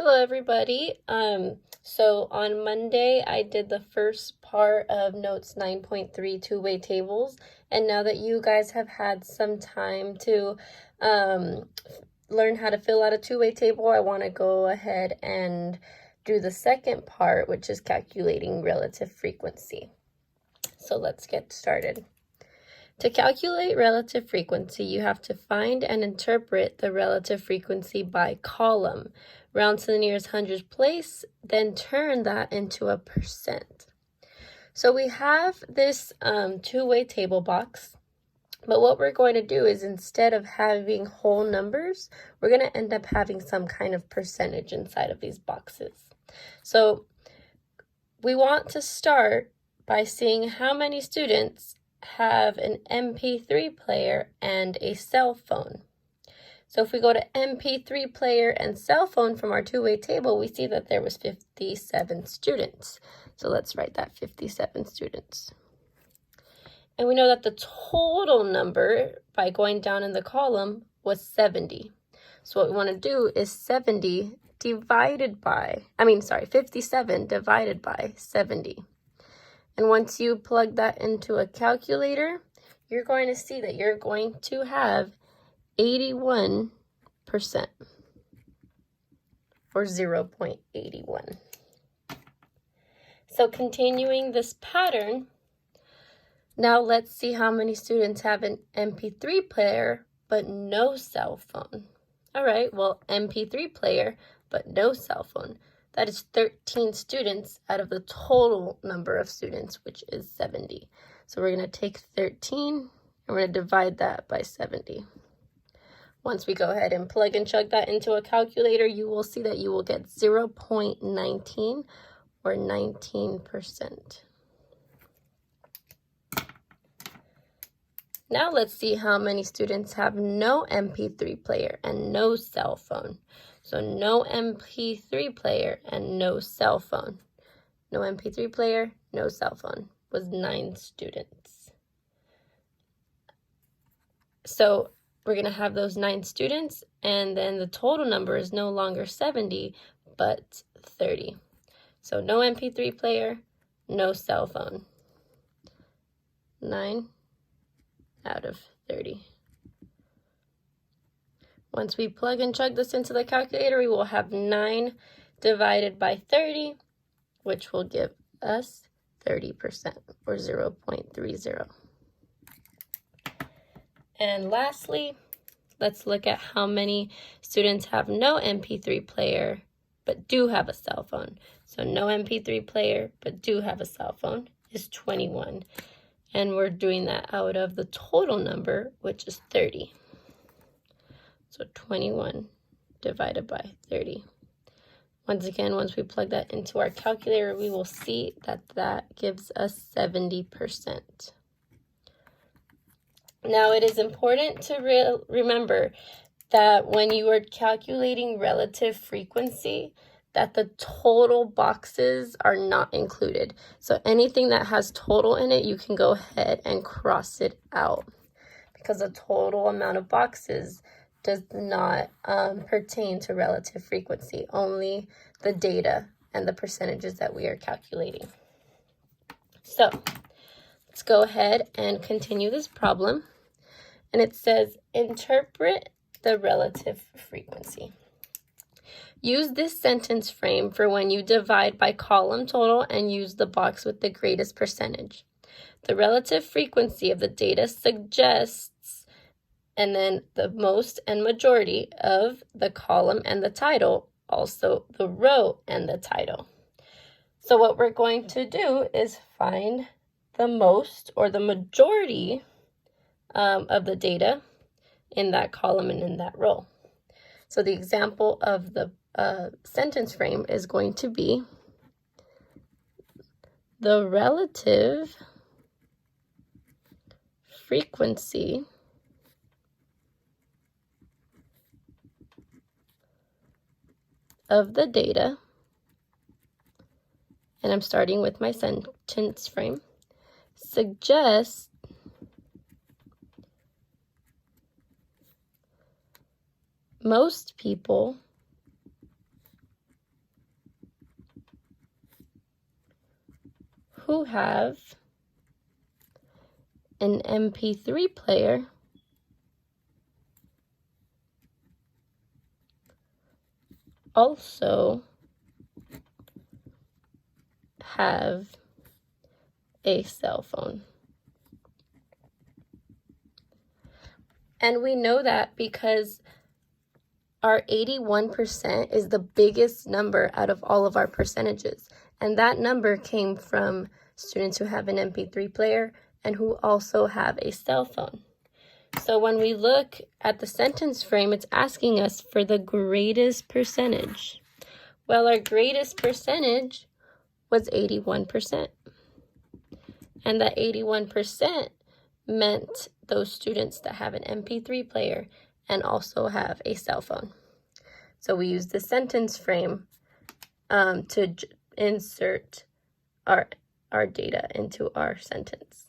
Hello everybody. So on Monday I did the first part of Notes 9.3 two-way tables, and now that you guys have had some time to learn how to fill out a two-way table, I want to go ahead and do the second part, which is calculating relative frequency. So let's get started. To calculate relative frequency, you have to find and interpret the relative frequency by column. Round to the nearest hundredth place, then turn that into a percent. So we have this two-way table box, but what we're going to do is instead of having whole numbers, we're going to end up having some kind of percentage inside of these boxes. So we want to start by seeing how many students have an MP3 player and a cell phone. So if we go to MP3 player and cell phone from our two-way table, we see that there was 57 students. So let's write that 57 students. And we know that the total number by going down in the column was 70. So what we want to do is 57 divided by 70. And once you plug that into a calculator, you're going to see that you're going to have 81%, or 0.81. So continuing this pattern, now let's see how many students have an MP3 player but no cell phone. All right, well, MP3 player but no cell phone. That is 13 students out of the total number of students, which is 70. So we're going to take 13 and we're going to divide that by 70. Once we go ahead and plug and chug that into a calculator, you will see that you will get 0.19 or 19%. Now let's see how many students have no MP3 player and no cell phone. So no MP3 player and no cell phone. No MP3 player, no cell phone was 9 students. So we're going to have those 9 students, and then the total number is no longer 70, but 30. So no MP3 player, no cell phone. 9 out of 30. Once we plug and chug this into the calculator, we will have 9 divided by 30, which will give us 30%, or 0.30. And lastly, let's look at how many students have no MP3 player but do have a cell phone. So no MP3 player but do have a cell phone is 21. And we're doing that out of the total number, which is 30. So 21 divided by 30. Once again, once we plug that into our calculator, we will see that that gives us 70%. Now, it is important to remember that when you are calculating relative frequency, that the total boxes are not included. So anything that has total in it, you can go ahead and cross it out, because the total amount of boxes does not pertain to relative frequency, only the data and the percentages that we are calculating. So let's go ahead and continue this problem. And it says, interpret the relative frequency. Use this sentence frame for when you divide by column total and use the box with the greatest percentage. The relative frequency of the data suggests, and then the most and majority of the column and the title, also the row and the title. So what we're going to do is find the most or the majority of the data in that column and in that row. So the example of the sentence frame is going to be the relative frequency of the data, and I'm starting with my sentence frame, suggests most people who have an MP3 player also have a cell phone. And we know that because our 81% is the biggest number out of all of our percentages. And that number came from students who have an MP3 player and who also have a cell phone. So when we look at the sentence frame, it's asking us for the greatest percentage. Well, our greatest percentage was 81%. And that 81% meant those students that have an MP3 player and also have a cell phone. So we use the sentence frame to insert our data into our sentence.